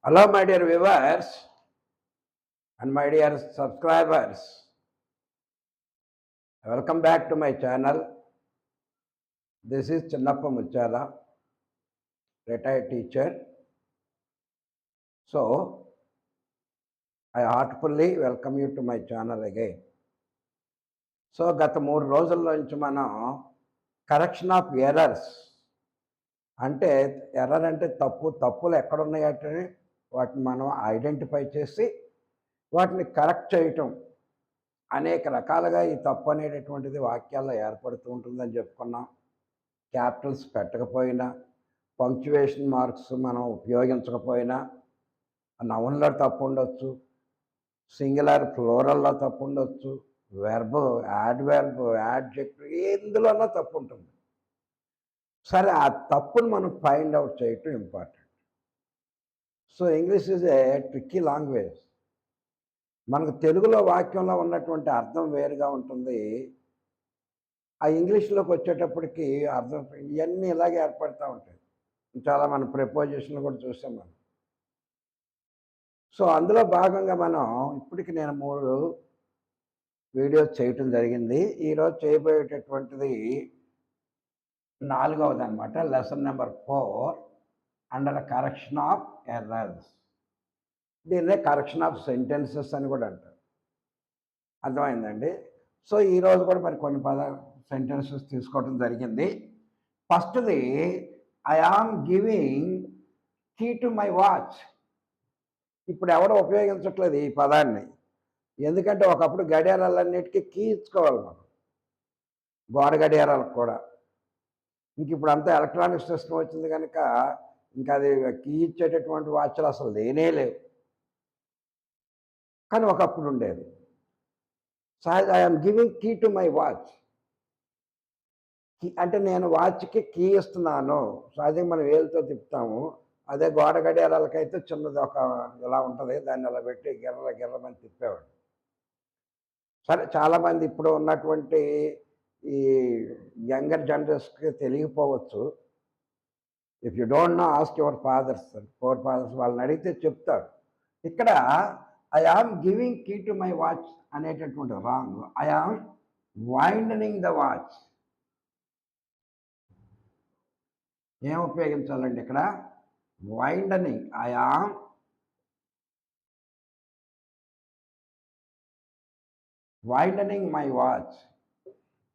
Hello, my dear viewers and my dear subscribers. Welcome back to my channel. This is Channappa Muchala, retired teacher. So, I heartfully welcome you to my channel again. So గత 3 రోజుల నుంచి మనం correction of errors అంటే error అంటే తప్పులు ఎక్కడున్నాయంటే వాటిని మనం identify చేసి వాటిని కరెక్ట్ చేయటం అనేక రకాలుగా ఈ తప్పు అనేటటువంటిది వాక్యాల్లో ఏర్పడుతూ ఉంటుందని చెప్పుకున్నాం. క్యాపిటల్స్ పెట్టకపోయినా, పంక్చువేషన్ మార్క్స్ మనం ఉపయోగించకపోయినా, నౌన్లో తప్పు ఉండొచ్చు, సింగులర్ ప్లూరల్లో తప్పు ఉండొచ్చు, వెర్బ్ యాడ్జెక్టివ్ ఎందులోనో తప్పు ఉంటుంది. సరే, ఆ తప్పును మనం ఫైండ్ అవుట్ చేయటం important. So English is a tricky language. మనకు తెలుగులో వాక్యంలో ఉన్నటువంటి అర్థం వేరుగా ఉంటుంది. ఆ ఇంగ్లీష్లోకి వచ్చేటప్పటికి అర్థం ఇవన్నీ ఇలాగే ఏర్పడుతూ ఉంటాయి. చాలా మన ప్రిపోజిషన్లు కూడా చూసాం మనం. సో అందులో భాగంగా మనం ఇప్పటికి నేను 3 వీడియోస్ చేయటం జరిగింది. ఈరోజు చేయబోయేటటువంటిది 4వది అనమాట. Lesson number 4 under correction of errors. దీన్నే కరెక్షన్ ఆఫ్ సెంటెన్సెస్ అని కూడా అంటారు. అర్థమైందండి? సో ఈరోజు కూడా మరి కొన్ని సెంటెన్సెస్ తీసుకోవడం జరిగింది. ఫస్ట్ది, I am giving key to my watch. ఇప్పుడు ఎవడో ఉపయోగించట్లేదు ఈ పదాన్ని. ఎందుకంటే ఒకప్పుడు గడియారాలన్నిటికీ కీ ఇచ్చుకోవాలి మనం, గోడ గడియారాలకు కూడా. ఇంక ఇప్పుడు అంతా ఎలక్ట్రానిక్ సిస్టమ్ వచ్చింది కనుక ఇంకా అది కీ ఇచ్చేటటువంటి వాచ్లు అసలు లేనే లేవు. కానీ ఒకప్పుడు ఉండేది. సహజ I am giving key to my watch. Key అంటే నేను వాచ్కి కీ ఇస్తున్నాను. సహజంగా మనం వేలుతో తిప్పుతాము. అదే గోడ గడియారాలకైతే చిన్నది ఒక ఇలా ఉంటుంది, దాన్ని అలా పెట్టి గిర్రమని తిప్పేవాడు. సరే, చాలామంది ఇప్పుడు ఉన్నటువంటి ఈ యంగర్ జనరేషన్కి తెలియకపోవచ్చు. If you don't know ask your fathers, వాళ్ళని అడిగితే చెప్తారు. ఇక్కడ I am giving key to my watch అనేటటువంటి wrong. I am winding the watch. ఏం ఉపయోగించాలండి ఇక్కడ? Winding. I am winding my watch.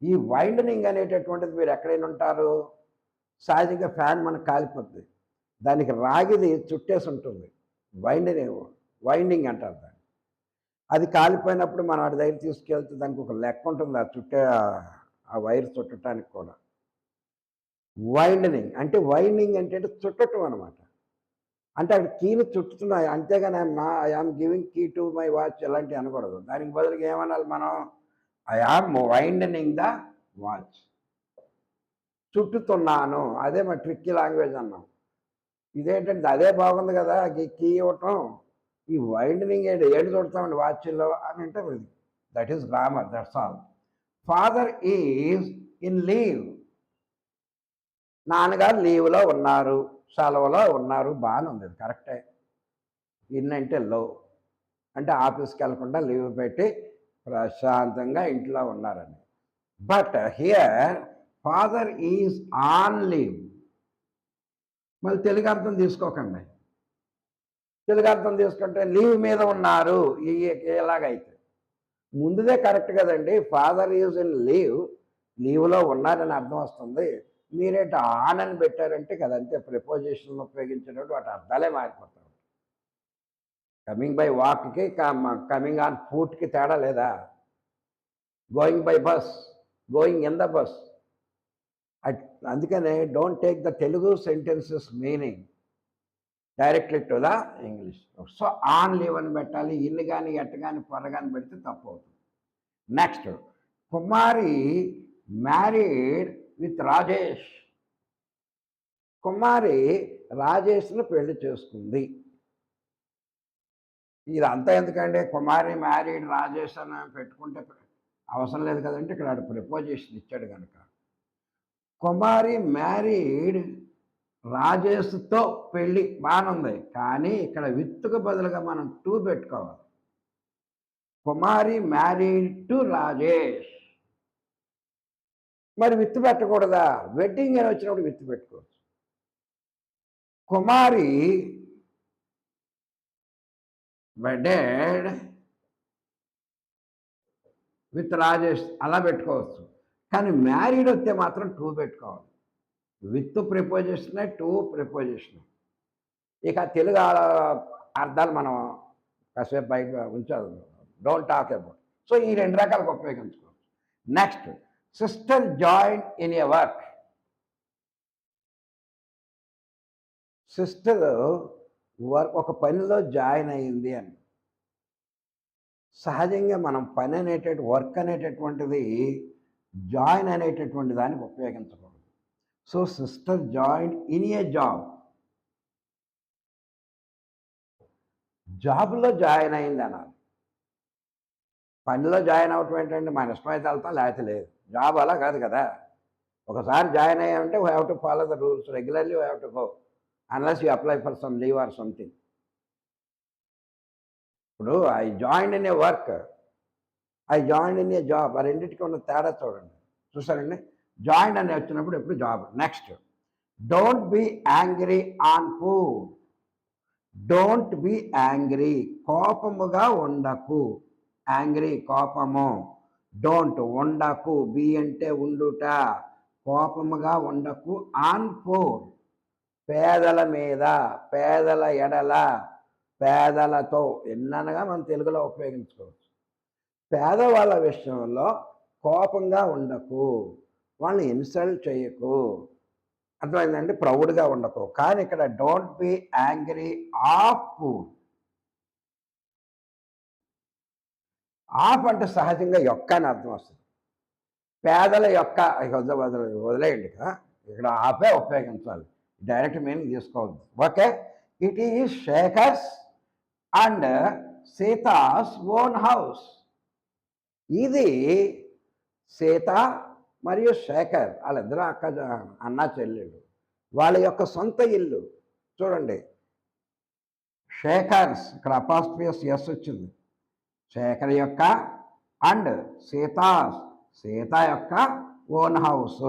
ఈ వైండనింగ్ అనేటటువంటిది మీరు ఎక్కడైనా ఉంటారు. సహజంగా ఫ్యాన్ మనకు కాలిపోతుంది, దానికి రాగిది చుట్టేసి ఉంటుంది. వైండింగ్ అంటారు దాన్ని. అది కాలిపోయినప్పుడు మనం వాడి దగ్గర తీసుకెళ్తే దానికి ఒక లెక్క ఉంటుంది, ఆ చుట్టే ఆ వైర్ చుట్టడానికి కూడా. వైండనింగ్ అంటే చుట్టటం అనమాట. అంటే అక్కడ కీని చుట్టుతున్నాయి, అంతేగాని I am giving key to my watch ఇలాంటివి అనకూడదు. దానికి బదులుగా ఏమనాలి మనం? I am winding the watch. చుట్టుతున్నాను. అదే మా ట్రిక్కీ లాంగ్వేజ్ అన్నాం. ఇదేంటంటే అదే బాగుంది కదా కీ ఇవ్వటం, ఈ వైండనింగ్ ఏడు చుడతామండి వాచ్ల్లో అని అంటే that is grammar, that's all. Father is in leave. నాన్నగారు లీవ్లో ఉన్నారు, సెలవులో ఉన్నారు. బాగానే ఉంది, కరెక్టే. ఇన్ అంటే లో, అంటే ఆఫీస్కి వెళ్ళకుండా లీవ్ పెట్టి ప్రశాంతంగా ఇంట్లో ఉన్నారని. But here father is on leave. మళ్ళీ తెలుగు అర్థం తీసుకోకండి. తెలుగు అర్థం తీసుకుంటే లీవ్ మీద ఉన్నారు ఎలాగైతే ముందుదే కరెక్ట్ కదండి. ఫాదర్ ఈజ్ ఇన్ లీవ్లో ఉన్నారని అర్థం వస్తుంది. మీరేంటి ఆన్ అని పెట్టారంటే కదంతే ప్రిపోజిషన్లు ఉపయోగించినట్టు వాటి అర్థాలే మారిపోతాయి. కమింగ్ బై వాక్కి కమింగ్ ఆన్ ఫుట్కి తేడా లేదా? Going by bus, going in the bus. అందుకనే don't take the Telugu sentences meaning directly to the English. So on leave అని పెట్టాలి. ఇల్లు కానీ ఎట్ట కానీ పొర కానీ పెడితే తప్పు అవుతుంది. Next, Kumari married with Rajesh. Kumari రాజేష్ను పెళ్లి చేసుకుంది. ఇదంతా ఎందుకండి? కుమారి మ్యారీడ్ రాజేష్ అని పెట్టుకుంటే అవసరం లేదు కదంటే ఇక్కడ ప్రిపోజిషన్ ఇచ్చాడు కనుక. కుమారి మ్యారీడ్ రాజేష్తో పెళ్ళి బాగుంది, కానీ ఇక్కడ విత్తుకు బదులుగా మనం టూ పెట్టుకోవాలి. Kumari married to Rajesh. మరి విత్తు పెట్టకూడదా? వెడ్డింగ్ అని వచ్చినప్పుడు విత్తు పెట్టుకోవచ్చు. కుమారి వెడెడ్ విత్ రాజేష్ అలా పెట్టుకోవచ్చు. కానీ మ్యారీడ్ వస్తే మాత్రం టూ పెట్టుకోవాలి. With preposition, two preposition. ఇక తెలుగు అర్థాలు మనం కాసేపు బయట ఉంచాలి, డోంట్ టాక్ అబౌట్. సో ఈ రెండు రకాలకు ఉపయోగించుకోవచ్చు. Next, sister join in a work. Sister ఒక పనిలో జాయిన్ అయింది అని. సహజంగా మనం పని వర్క్ అనేటటువంటిది జాయిన్ అనేటటువంటి దానికి ఉపయోగించకూడదు. So sister join in a job. జాబ్లో జాయిన్ అయింది అనాలి. పనిలో జాయిన్ అవటం ఏంటంటే మన ఇష్టమైతే వెళ్తాం, లేకపోతే లేదు. జాబ్ అలా కాదు కదా. ఒకసారి జాయిన్ అయ్యామంటే we have to follow the rules regularly, we have to go unless you apply for some leave or something. ఇప్పుడు I join in a work, I join in a job, ఆ రెండింటికి ఉన్న తేడా చూడండి. చూసారండి, జాయిన్ అని వచ్చినప్పుడు ఎప్పుడు job. Next, don't be angry on food. Don't be angry, కోపముగా ఉండకు. యాంగ్రీ కోపము, డోంట్ ఉండకు, బీ అంటే ఉండుట, కోపముగా ఉండకు. ఆన్ ఫుడ్, పేదల మీద, పేదల ఎడల, పేదలతో ఎన్ననగా మనం తెలుగులో ఉపయోగించుకోవచ్చు. పేదవాళ్ళ విషయంలో కోపంగా ఉండకు, వాళ్ళని ఇన్సల్ట్ చేయకు, అర్థమైందండి, ప్రౌడ్గా ఉండకు. కానీ ఇక్కడ don't be angry of food. Of అంటే సహజంగా యొక్క అని అర్థం వస్తుంది. పేదల యొక్క వదిలేయండి, ఇక్కడ ఆపే ఉపయోగించాలి, డైరెక్ట్ మీనింగ్ తీసుకోవద్దు. Okay, it is Shekhar's and Sita's own house. ఇది సీత మరియు శేఖర్ వాళ్ళిద్దరూ అన్నా చెల్లెళ్ళు, వాళ్ళ యొక్క సొంత ఇల్లు. చూడండి, శేఖర్స్, ఇక్కడ అపాస్ట్రియస్ ఎస్ వచ్చింది, శేఖర్ యొక్క, అండ్ సీతాస్, సీత యొక్క ఓన్ హౌస్.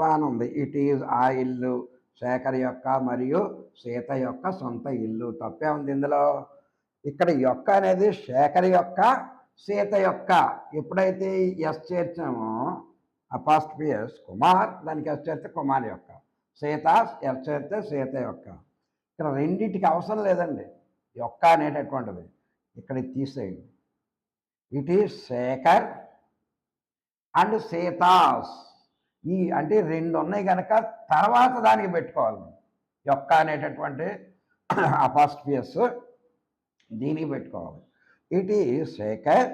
బాగుంది. ఇట్ ఈజ్ ఆ ఇల్లు శేఖర్ యొక్క మరియు సీత యొక్క సొంత ఇల్లు. తప్పే ఉంది ఇందులో. ఇక్కడ యొక్క అనేది శేఖర్ యొక్క, సీత యొక్క. ఎప్పుడైతే ఎస్ చేర్చామో అపాస్ట్రియస్ కుమార్, దానికి ఎస్ చేరితే కుమార్ యొక్క, సీత ఎస్ చేరితే సీత యొక్క. ఇక్కడ రెండింటికి అవసరం లేదండి యొక్క అనేటటువంటిది, ఇక్కడ తీసేయండి. It is Shekhar and Sita's. ఈ అంటే రెండు ఉన్నాయి కనుక తర్వాత దానికి పెట్టుకోవాలి యొక్క అనేటటువంటి అపాస్ట్రియస్, దీనికి పెట్టుకోవాలి. It is Shekhar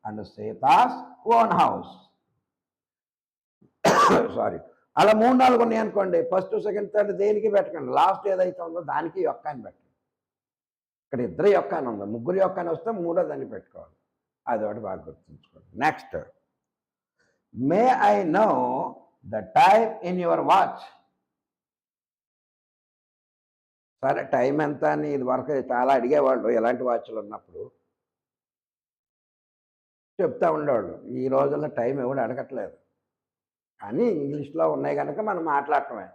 and Sita's own house. Sorry, అలా 3-4 ఉన్నాయి అనుకోండి, ఫస్ట్ సెకండ్ థర్డ్ దేనికి పెట్టకండి, లాస్ట్ ఏదైతే ఉందో దానికి యొక్క అని పెట్టండి. ఇక్కడ ఇద్దరు యొక్క అని ఉంది, ముగ్గురు యొక్క అని వస్తే మూడో దాన్ని పెట్టుకోవాలి. అదొకటి బాగా గుర్తుంచుకోండి. Next, May I know the time in your watch. సరే, టైం ఎంత అని ఇది వరకు చాలా అడిగేవాళ్ళు ఎలాంటి వాచ్లు ఉన్నప్పుడు, చెప్తా ఉండేవాళ్ళు. ఈ రోజుల్లో టైం ఎవడు అడగట్లేదు, కానీ ఇంగ్లీష్లో ఉన్నాయి కనుక మనం మాట్లాడటమే.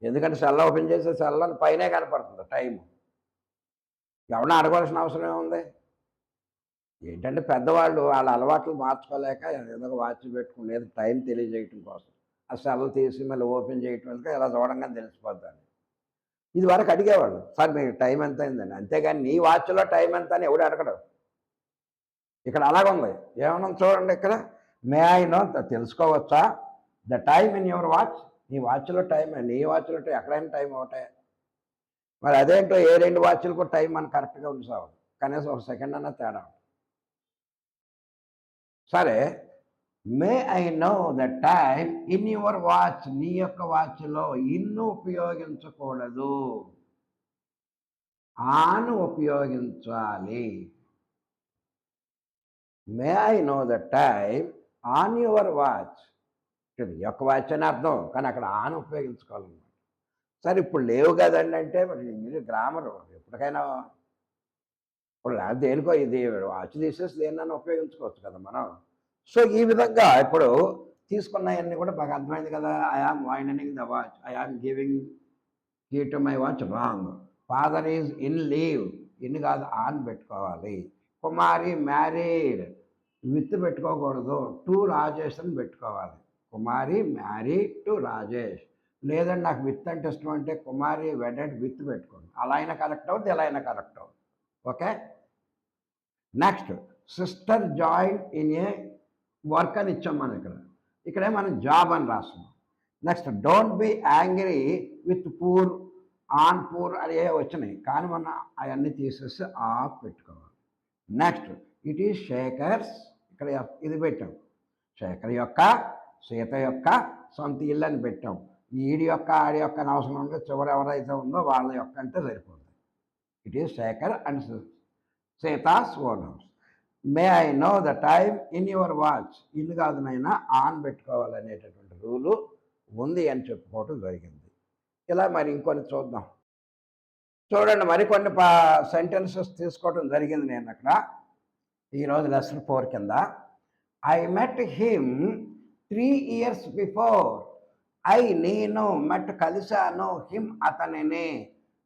ఎందుకంటే సెల్ ఓపెన్ చేసే సెల్లో పైనే కనపడుతుంది టైము, ఎవరిని అడగవలసిన అవసరం ఏముంది. ఏంటంటే పెద్దవాళ్ళు వాళ్ళ అలవాట్లు మార్చుకోలేక ఏదో వాచ్ పెట్టుకునేది టైం తెలియజేయటం కోసం. ఆ సెల్ తీసి మళ్ళీ ఓపెన్ చేయటం వల్ల ఇలా చూడంగానే తెలిసిపోద్దని. ఇది వరకు అడిగేవాళ్ళు, సార్ మీకు టైం ఎంత అయిందండి, అంతేగాని నీ వాచ్లో టైం ఎంత అని ఎవడు అడగడు. ఇక్కడ అలాగుంది, ఏమన్నా చూడండి, ఇక్కడ మే ఐ నో, తెలుసుకోవచ్చా the time in your watch. నీ వాచ్లో టైం, నీ వాచ్లో టైం, ఎక్కడైనా టైం ఒకటే. మరి అదేంటో ఏ రెండు వాచ్లకు టైం మనం కరెక్ట్గా ఉంచావు, కనీసం ఒక సెకండ్ అన్నా తేడా. సరే, మే I know the time in your watch. నీ యొక్క వాచ్లో ఇన్ను ఉపయోగించకూడదు, ఆను ఉపయోగించాలి. మే I know the time on your watch. యొక్క వాచ్ అని అర్థం, కానీ అక్కడ ఆన్ ఉపయోగించుకోవాలన్నమాట. సరే ఇప్పుడు లేవు కదండి అంటే మరి ఇంగ్లీష్ గ్రామర్ ఎప్పటికైనా ఇప్పుడు లేదా దేనికో ఇది వాచ్ తీసేసి దేన్నైనా ఉపయోగించుకోవచ్చు కదా మనం. సో ఈ విధంగా ఇప్పుడు తీసుకున్నవన్నీ కూడా బాగా అర్థమైంది కదా. I am winding the watch, I am giving key to my watch wrong. Father is in leave, in కాదు ఆన్ పెట్టుకోవాలి. కుమారి మ్యారీడ్, విత్ పెట్టుకోకూడదు, టు రాజేష్ అని పెట్టుకోవాలి. Kumari married to Rajesh. లేదండి నాకు విత్ అంటే ఇష్టం అంటే కుమారి వెడెడ్ విత్ పెట్టుకోండి. అలా అయినా కరెక్ట్ అవుతుంది, ఎలా అయినా కరెక్ట్ అవుతుంది. Okay. Next sister join in a work అని ఇచ్చాం మనం ఇక్కడే మనం జాబ్ అని రాస్తున్నాం. Next don't be angry with poor, on poor అని ఏ వచ్చినాయి కానీ మనం అవన్నీ తీసేసి ఆఫ్ పెట్టుకోవాలి. నెక్స్ట్ ఇట్ ఈజ్ శేఖర్స్, ఇక్కడ ఇది పెట్టాం. శేఖర్ యొక్క, సీత యొక్క సొంత ఇల్లు అని పెట్టాం. ఈడి యొక్క ఆడి యొక్క అవసరం ఉంటే చివరి ఎవరైతే ఉందో వాళ్ళ యొక్క అంటే సరిపోతుంది. It is Shekhar and Sita's own house. May I know the time in your watch, ఇల్లు కాదు నైనా ఆన్ పెట్టుకోవాలనేటటువంటి రూలు ఉంది అని చెప్పుకోవటం జరిగింది. ఇలా మరి ఇంకొన్ని చూద్దాం. చూడండి మరికొన్ని సెంటెన్సెస్ తీసుకోవడం జరిగింది నేను అక్కడ ఈరోజు లెసన్ 4 కింద. I met him 3 years before. నేను మెట్ కలిశాను హిమ్ అతనిని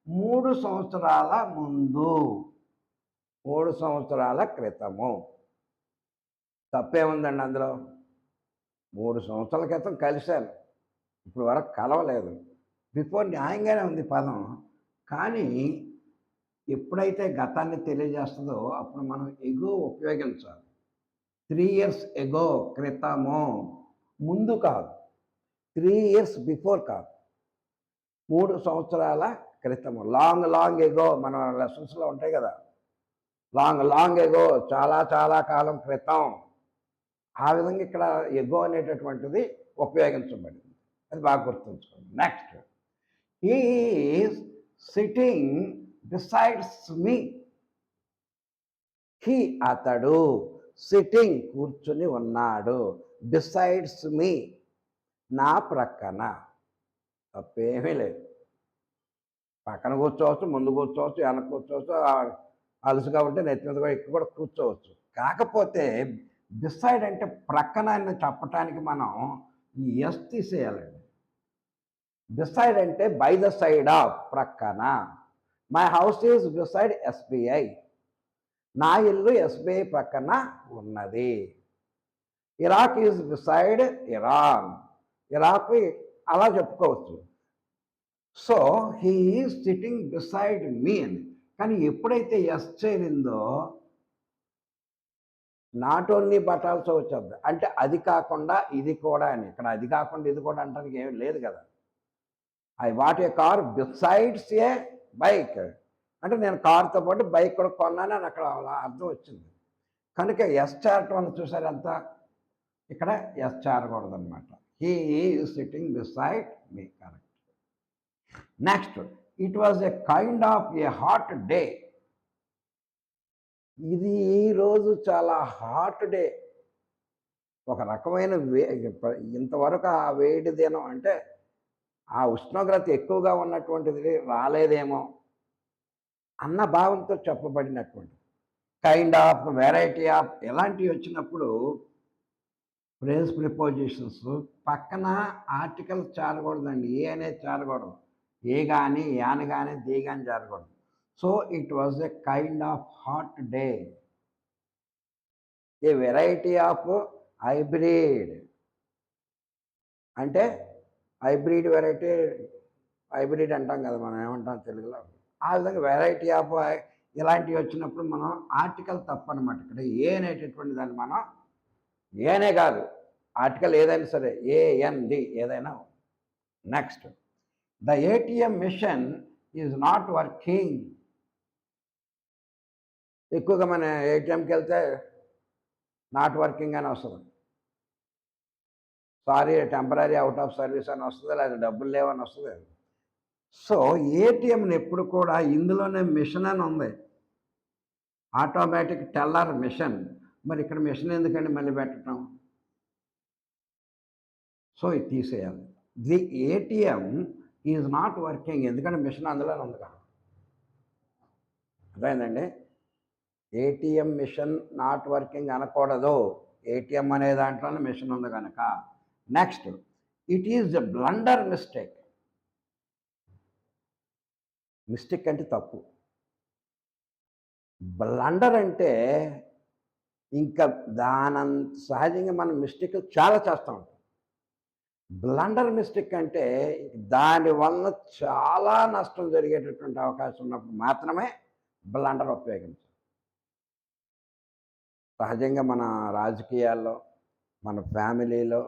3 సంవత్సరాల ముందు, 3 సంవత్సరాల క్రితము. తప్పేముందండి అందులో? 3 సంవత్సరాల క్రితం కలిశాను, ఇప్పుడు వరకు కలవలేదు. బిఫోర్ న్యాయంగానే ఉంది పదం, కానీ ఎప్పుడైతే గతాన్ని తెలియజేస్తుందో అప్పుడు మనం ఎగో ఉపయోగించాలి. 3 years ఎగో, క్రితము, ముందు కాదు. 3 years బిఫోర్ కాదు, 3 సంవత్సరాల క్రితము. లాంగ్ ఎగో మన లెసన్స్లో ఉంటాయి కదా, లాంగ్ ఎగో, చాలా చాలా కాలం క్రితం. ఆ విధంగా ఇక్కడ ఎగో అనేటటువంటిది ఉపయోగించబడింది. అది బాగా గుర్తుంచుకోండి. Next he is sitting besides me. He అతడు, సిట్టింగ్ కూర్చుని ఉన్నాడు, బిసైడ్స్ మీ నా ప్రక్కన. తప్పేమీ లేదు. పక్కన కూర్చోవచ్చు, ముందు కూర్చోవచ్చు, వెనక కూర్చోవచ్చు, అలుసుగా ఉంటే నెత్తి మీద కూడా ఎక్కువ కూడా కూర్చోవచ్చు. కాకపోతే బిసైడ్ అంటే ప్రక్కన అని చెప్పటానికి మనం ఈ ఎస్ తీసేయాలండి. బిసైడ్ అంటే బై ద సైడ్ ఆఫ్, ప్రక్కన. My house is beside SBI. నా ఇల్లు ఎస్బీఐ ప్రక్కన ఉన్నది. Iraq is beside Iran. Iraq అలా చెప్పుకోవచ్చు. So he is sitting beside me అని. కానీ ఎప్పుడైతే ఎస్ చేరిందో నాట్ ఓన్లీ బట్ ఆల్సో వచ్చేది. అంటే అది కాకుండా ఇది కూడా అని. ఇక్కడ అది కాకుండా ఇది కూడా అంటానికి ఏమీ లేదు కదా. I what a car besides A bike అంటే నేను కారుతో పాటు బైక్ కూడా కొన్నాను అని అక్కడ అర్థం వచ్చింది. కనుక ఎస్ చేరటం అని చూసారు ఎంత, ఇక్కడ ఎస్ చేరకూడదన్నమాట. He is sitting beside me, correct. Next it was a kind of a hot day. ఇది ఈరోజు చాలా హాట్ డే, ఒక రకమైన ఇంతవరకు ఆ వేడి దినం అంటే ఆ ఉష్ణోగ్రత ఎక్కువగా ఉన్నటువంటిది రాలేదేమో అన్న భావంతో చెప్పబడినటువంటి కైండ్ ఆఫ్, వెరైటీ ఆఫ్ ఇలాంటివి వచ్చినప్పుడు ప్రేజ్ ప్రిపోజిషన్స్ పక్కన ఆర్టికల్ చేరకూడదండి. ఏ అనేది చేరకూడదు. ఏ కానీ, యాని కానీ, ది కానీ చేరకూడదు. So it was a kind of hot day, a variety of hybrid. అంటే హైబ్రిడ్ వెరైటీ, హైబ్రిడ్ అంటాం కదా మనం, ఏమంటాం తెలుగులో. ఆ విధంగా వెరైటీ ఆఫ్ ఇలాంటివి వచ్చినప్పుడు మనం ఆర్టికల్ తప్పనమాట. ఇక్కడ ఏ అనేటటువంటి దాన్ని మనం ఏనే కాదు, ఆర్టికల్ ఏదైనా సరే ఏఎన్డి ఏదైనా. Next the ATM machine is not working. ఎక్కువగా మన ఏటీఎంకి వెళ్తే నాట్ వర్కింగ్ అని వస్తుంది, sorry temporary out of service అని వస్తుంది, లేదా డబ్బులు లేవని వస్తుంది. సో ఏటీఎంని ఎప్పుడు కూడా ఇందులోనే మిషన్ అని ఉంది, ఆటోమేటిక్ టెల్లర్ మిషన్. మరి ఇక్కడ మిషన్ ఎందుకండి మళ్ళీ పెట్టడం? సో ఇది తీసేయాలి. The ATM is not working, ఎందుకంటే మిషన్ అందులోనే ఉంది కదా. అర్థమైందండి? ఏటీఎం మిషన్ నాట్ వర్కింగ్ అనకూడదు. ఏటీఎం అనే దాంట్లోనే మిషన్ ఉంది కనుక. Next, it is a blunder mistake. Mistake అంటే తప్పు. బ్లండర్ అంటే ఇంకా దానంత సహజంగా మనం మిస్టేక్లు చాలా చేస్తూ ఉంటాం. బ్లండర్ మిస్టేక్ అంటే దానివల్ల చాలా నష్టం జరిగేటటువంటి అవకాశం ఉన్నప్పుడు మాత్రమే బ్లండర్ ఉపయోగించాలి. సహజంగా మన రాజకీయాల్లో, మన ఫ్యామిలీలో,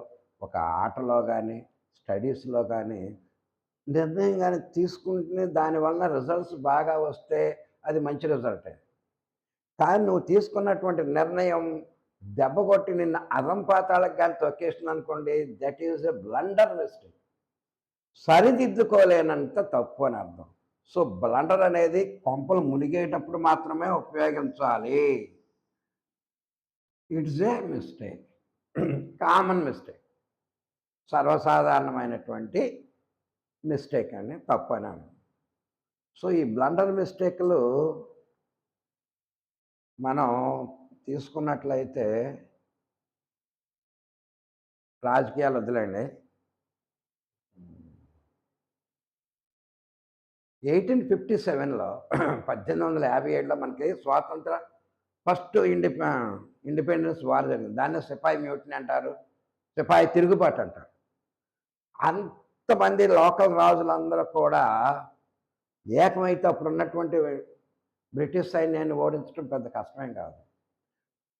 ఒక ఆటలో కానీ, స్టడీస్లో కానీ నిర్ణయం కానీ తీసుకుంటే దానివల్ల రిజల్ట్స్ బాగా వస్తే అది మంచి రిజల్టే. కానీ నువ్వు తీసుకున్నటువంటి నిర్ణయం దెబ్బ కొట్టి నిన్న అధంపాతాలకు కానీ తొక్కేస్తుంది అనుకోండి, that is a blunder mistake. సరిదిద్దుకోలేనంత తప్పు అని అర్థం. సో బ్లండర్ అనేది కొంపలు మునిగేటప్పుడు మాత్రమే ఉపయోగించాలి. It's a mistake, common mistake, సర్వసాధారణమైనటువంటి మిస్టేక్ అని, తప్పు అని అర్థం. సో ఈ బ్లండర్ మిస్టేక్లు మనం తీసుకున్నట్లయితే రాజకీయాలు వద్దులేండి. 1857లో 1857లో మనకి స్వాతంత్ర ఫస్ట్ ఇండిపెండెన్స్ వార్ జరిగింది. దాన్ని సిపాయి మ్యూటనీ అంటారు, సిపాయి తిరుగుబాటు అంటారు. అంతమంది లోకల్ రాజులందరూ కూడా ఏకమైతే అప్పుడు ఉన్నటువంటి బ్రిటిష్ సైన్యాన్ని ఓడించడం పెద్ద కష్టమేం కాదు.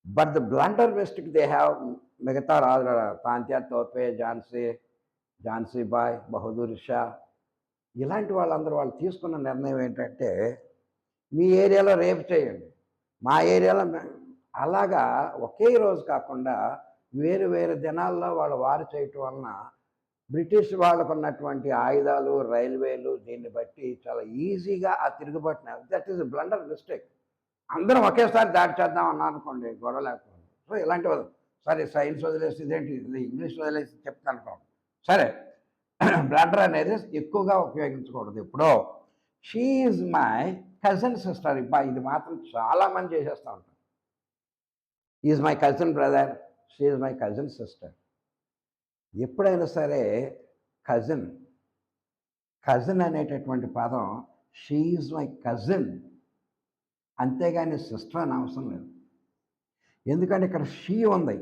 But the blunder mistake they have, మిగతా రాజుల తాంత్యా తోపే, ఝాన్సీ బాయ్, బహదూర్ షా, ఇలాంటి వాళ్ళందరూ వాళ్ళు తీసుకున్న నిర్ణయం ఏంటంటే, మీ ఏరియాలో రేపు చేయండి, మా ఏరియాలో అలాగా ఒకే రోజు కాకుండా వేరు వేరు దినాల్లో వాళ్ళు వారు చేయటం వలన బ్రిటిష్ వాళ్ళకు ఉన్నటువంటి ఆయుధాలు, రైల్వేలు, దీన్ని బట్టి చాలా ఈజీగా ఆ తిరుగుబాటుని, దట్ ఈస్ బ్లండర్ మిస్టేక్. అందరం ఒకేసారి దాడి చేద్దాం అన్నా అనుకోండి, గొడవ లేకపోయింది. సో ఇలాంటివి సరే సైన్స్ వదిలేసి ఇదేంటి ఇది ఇంగ్లీష్ వదిలేసి చెప్తాను అనుకోండి, సరే బ్లండర్ అనేది ఎక్కువగా ఉపయోగించకూడదు. ఎప్పుడో she is my cousin sister, ఇది మాత్రం చాలామంది చేసేస్తూ ఉంటారు. Is my cousin brother, she is my cousin sister. ఎప్పుడైనా సరే కజిన్, కజిన్ అనేటటువంటి పదం షీ ఈజ్ మై కజిన్, అంతేగాని సిస్టర్ అని అవసరం లేదు. ఎందుకంటే ఇక్కడ షీ ఉంది,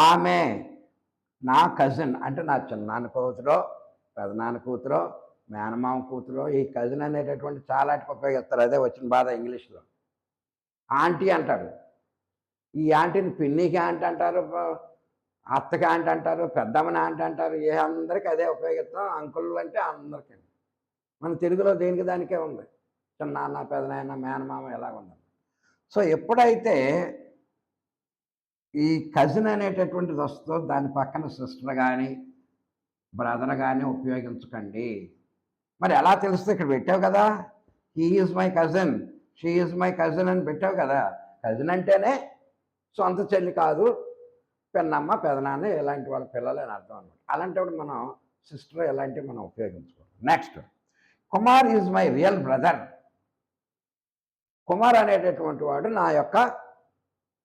ఆమె నా కజిన్ అంటే నా చిన్నాన్న కూతురో, పెదనాన్న కూతురో, మేనమామ కూతురో. ఈ కజిన్ అనేటటువంటి చాలాటికి ఉపయోగిస్తారు, అదే వచ్చిన బాధ ఇంగ్లీష్లో. ఆంటీ అంటాడు, ఈ ఆంటీని పిన్నికి ఆంటీ అంటారు, అత్తకి ఆంటీ అంటారు, పెద్దమ్మని ఆంటీ అంటారు. ఏ అందరికీ అదే ఉపయోగిస్తాం. అంకుల్ అంటే అందరికీ. మన తెలుగులో దేనికి దానికే ఉంది, చిన్నాన్న, పెదనాన్న, మేనమామ ఎలాగ ఉంది. సో ఎప్పుడైతే ఈ కజిన్ అనేటటువంటిది వస్తుందో దాని పక్కన సిస్టర్ కానీ బ్రదర్ కానీ ఉపయోగించకండి. మరి ఎలా తెలుస్తే ఇక్కడ పెట్టావు కదా, he is my cousin, she is my cousin అని పెట్టావు కదా. కజిన్ అంటేనే సొంత చెల్లి కాదు, పెన్నమ్మ, పెదనాన్న ఇలాంటి వాళ్ళ పిల్లలు అని అర్థం అనమాట. అలాంటప్పుడు మనం సిస్టర్ ఇలాంటివి మనం ఉపయోగించుకోవాలి. Next, Kumar is my real brother. Kumar అనేటటువంటి వాడు నా యొక్క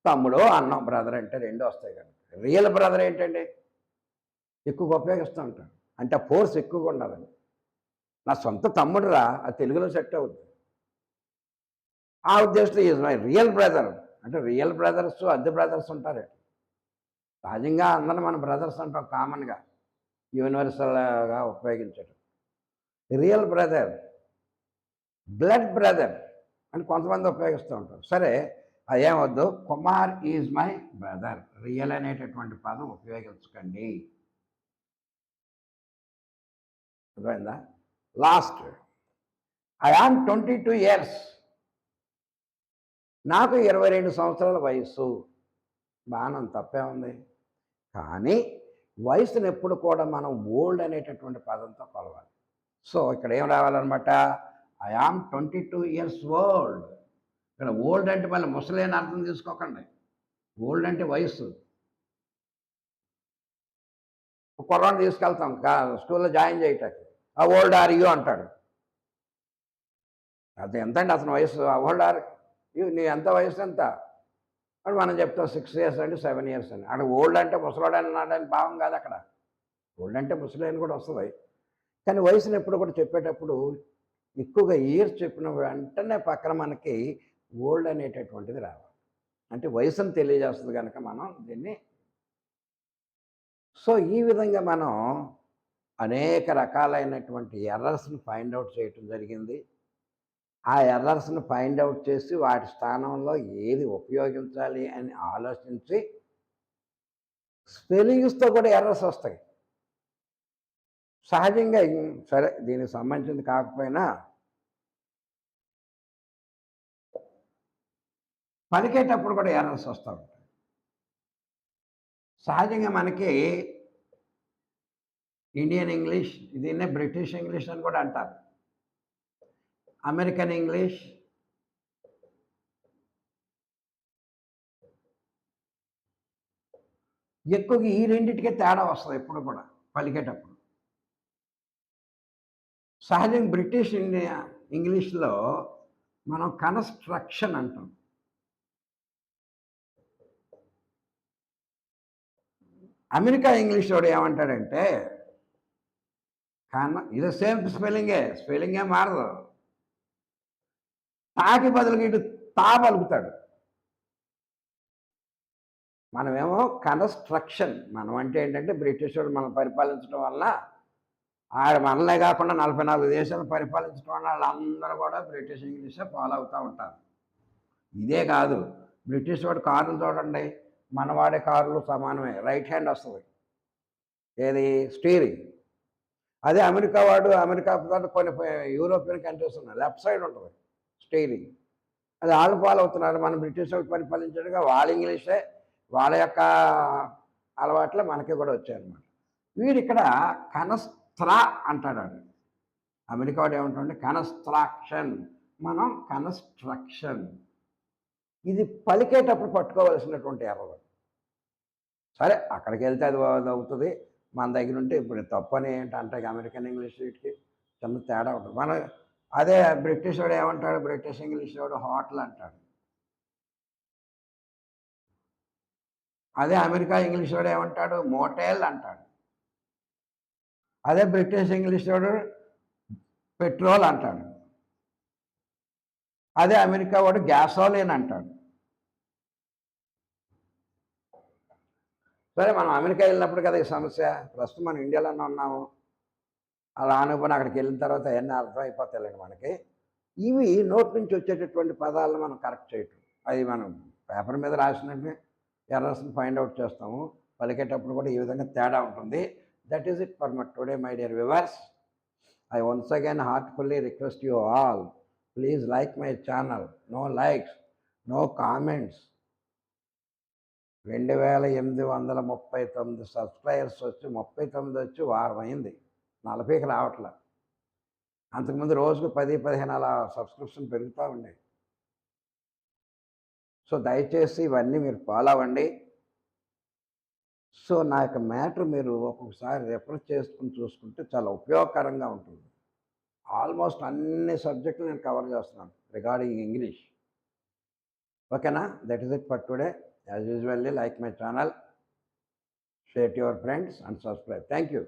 తమ్ముడు, అన్నం. బ్రదర్ అంటే రెండు వస్తాయి కనుక. రియల్ బ్రదర్ ఏంటండి, ఎక్కువగా ఉపయోగిస్తూ ఉంటాను, అంటే ఫోర్స్ ఎక్కువగా ఉండాలని. నా సొంత తమ్ముడు రా, అది తెలుగులో సెట్ అవుద్ది. ఆ ఉద్దేశంలో ఈజ్ మై రియల్ బ్రదర్ అంటే రియల్ బ్రదర్స్, అద్దె బ్రదర్స్ ఉంటారు. సహజంగా అందరం మన బ్రదర్స్ అంటాం, కామన్గా యూనివర్సల్గా ఉపయోగించడం. రియల్ బ్రదర్, బ్లడ్ బ్రదర్ అని కొంతమంది ఉపయోగిస్తూ ఉంటారు. సరే అదేమొద్దు, Kumar is my brother, real అనేటటువంటి పదం ఉపయోగించకండి. అర్థమైందా? లాస్ట్, ఐ ఆమ్ 22 years, నాకు 22 సంవత్సరాల వయస్సు. బాగానే తప్పే ఉంది. కానీ వయసును ఎప్పుడు కూడా మనం ఓల్డ్ అనేటటువంటి పదంతో కొలవాలి. సో ఇక్కడ ఏం రావాలన్నమాట, ఐ ఆమ్ 22 years ఓల్డ్. ఇక్కడ ఓల్డ్ అంటే మళ్ళీ ముసలి అని అర్థం తీసుకోకండి. ఓల్డ్ అంటే వయస్సు. కుర్రాన్ని తీసుకెళ్తాం స్కూల్లో జాయిన్ చేయటానికి, ఆ ఓల్డ్ ఆర్ యూ అంటాడు. అది ఎంతండి అతని వయసు? ఆ ఓల్డ్ ఆర్ యూ, నీ ఎంత వయసు ఎంత అని మనం చెప్తాం. 6 ఇయర్స్ అండి, 7 ఇయర్స్ అని. అక్కడ ఓల్డ్ అంటే ముసలోడు అన్నాడని భావం కాదు అక్కడ. ఓల్డ్ అంటే ముసలి కూడా వస్తుంది. కానీ వయసుని ఎప్పుడు కూడా చెప్పేటప్పుడు ఎక్కువగా ఇయర్స్ చెప్పిన వెంటనే పక్కన మనకి ఓల్డ్ అనేటటువంటిది రావాలి. అంటే వయసును తెలియజేస్తుంది కనుక మనం దీన్ని. సో ఈ విధంగా మనం అనేక రకాలైనటువంటి ఎర్రర్స్ని ఫైండ్ అవుట్ చేయటం జరిగింది. ఆ ఎర్రర్స్ని ఫైండ్ అవుట్ చేసి వాటి స్థానంలో ఏది ఉపయోగించాలి అని ఆలోచించి స్పెల్లింగ్స్తో కూడా ఎర్రర్స్ వస్తాయి సహజంగా. సరే, దీనికి సంబంధించింది కాకపోయినా పలికేటప్పుడు కూడా ఎర్రర్స్ వస్తూ ఉంటాయి. సహజంగా మనకి ఇండియన్ ఇంగ్లీష్, దీన్నే బ్రిటిష్ ఇంగ్లీష్ అని కూడా అంటారు. అమెరికన్ ఇంగ్లీష్, ఎక్కువగా ఈ రెండింటికే తేడా వస్తుంది ఎప్పుడు కూడా పలికేటప్పుడు. సహజంగా బ్రిటిష్ ఇంగ్లీష్లో మనం కన్స్ట్రక్షన్ అంటాం. అమెరికా ఇంగ్లీష్ వాడు ఏమంటాడంటే ఇది సేమ్ స్పెల్లింగే మారదు. తాకి బదులుగా ఇటు తా పలుకుతాడు. మనమేమో కన్స్ట్రక్షన్. మనం అంటే ఏంటంటే బ్రిటిష్ వాడు మనం పరిపాలించడం వల్ల, ఆడ మనలే కాకుండా 44 దేశాలు పరిపాలించడం వల్ల వాళ్ళందరూ కూడా బ్రిటిష్ ఇంగ్లీషే ఫాలో అవుతూ ఉంటారు. ఇదే కాదు, బ్రిటిష్ వాడు కార్లు చూడండి, మన వాడే కార్లు సమానమే, రైట్ హ్యాండ్ వస్తుంది. ఏది? స్టీరింగ్. అదే అమెరికా వాడు, అమెరికా కొన్ని యూరోపియన్ కంట్రీస్ ఉన్నాయి, లెఫ్ట్ సైడ్ ఉంటుంది స్టీరింగ్. అది వాళ్ళు ఫాలో అవుతున్నారు. మనం బ్రిటిష్ వాళ్ళు పరిపాలించడుగా వాళ్ళ ఇంగ్లీషే, వాళ్ళ యొక్క అలవాట్లే మనకి కూడా వచ్చాయన్నమాట. వీడు ఇక్కడ కన్స్ట్రా అంటాడు. అమెరికా వాడు ఏమంటాడంటే కన్స్ట్రక్షన్, మనం కన్స్ట్రక్షన్. ఇది పలికేటప్పుడు పట్టుకోవాల్సినటువంటి ఎర్రర్. సరే, అక్కడికి వెళ్తే అది అవుతుంది. మన దగ్గర ఉంటే ఇప్పుడు తప్పని ఏంటంటే అమెరికన్ ఇంగ్లీష్ వీటికి చిన్న తేడా ఉంటుంది. మన అదే బ్రిటిష్ వాడు ఏమంటాడు? బ్రిటిష్ ఇంగ్లీష్ వాడు హోటల్ అంటాడు. అదే అమెరికా ఇంగ్లీష్ వాడు ఏమంటాడు? మోటేల్ అంటాడు. అదే బ్రిటిష్ ఇంగ్లీష్ వాడు పెట్రోల్ అంటాడు. అదే అమెరికా వాడు గ్యాసోలిన్ అంటాడు. సరే, మనం అమెరికా వెళ్ళినప్పుడు కదా ఈ సమస్య. ప్రస్తుతం మనం ఇండియాలోనే ఉన్నాము. అలా అనుకుని అక్కడికి వెళ్ళిన తర్వాత అవన్నీ అర్థమైపోతాయిలేండి మనకి. ఇవి నోట్ నుంచి వచ్చేటటువంటి పదాలను మనం కరెక్ట్ చేయటం, అది మనం పేపర్ మీద రాసినట్టు ఎర్రర్స్ని ఫైండ్ అవుట్ చేస్తాము. పలికేటప్పుడు కూడా ఈ విధంగా తేడా ఉంటుంది. That is it for my today, my dear viewers. I once again heartfully request you all, please like my channel. No likes, no comments. 2839 subscribers వచ్చి 39 వచ్చి వారం అయింది, 40కి రావట్లే. అంతకుముందు రోజుకు 10-15 అలా సబ్స్క్రిప్షన్ పెరుగుతూ ఉండేవి. సో దయచేసి ఇవన్నీ మీరు ఫాలో అవ్వండి. సో నా యొక్క మ్యాటర్ మీరు ఒక్కొక్కసారి రెఫర్ చేసుకుని చూసుకుంటే చాలా ఉపయోగకరంగా ఉంటుంది. ఆల్మోస్ట్ అన్ని సబ్జెక్టులు నేను కవర్ చేస్తున్నాను రిగార్డింగ్ ఇంగ్లీష్. ఓకేనా? That is it for today. As usually, like my channel, share to your friends and subscribe. Thank you.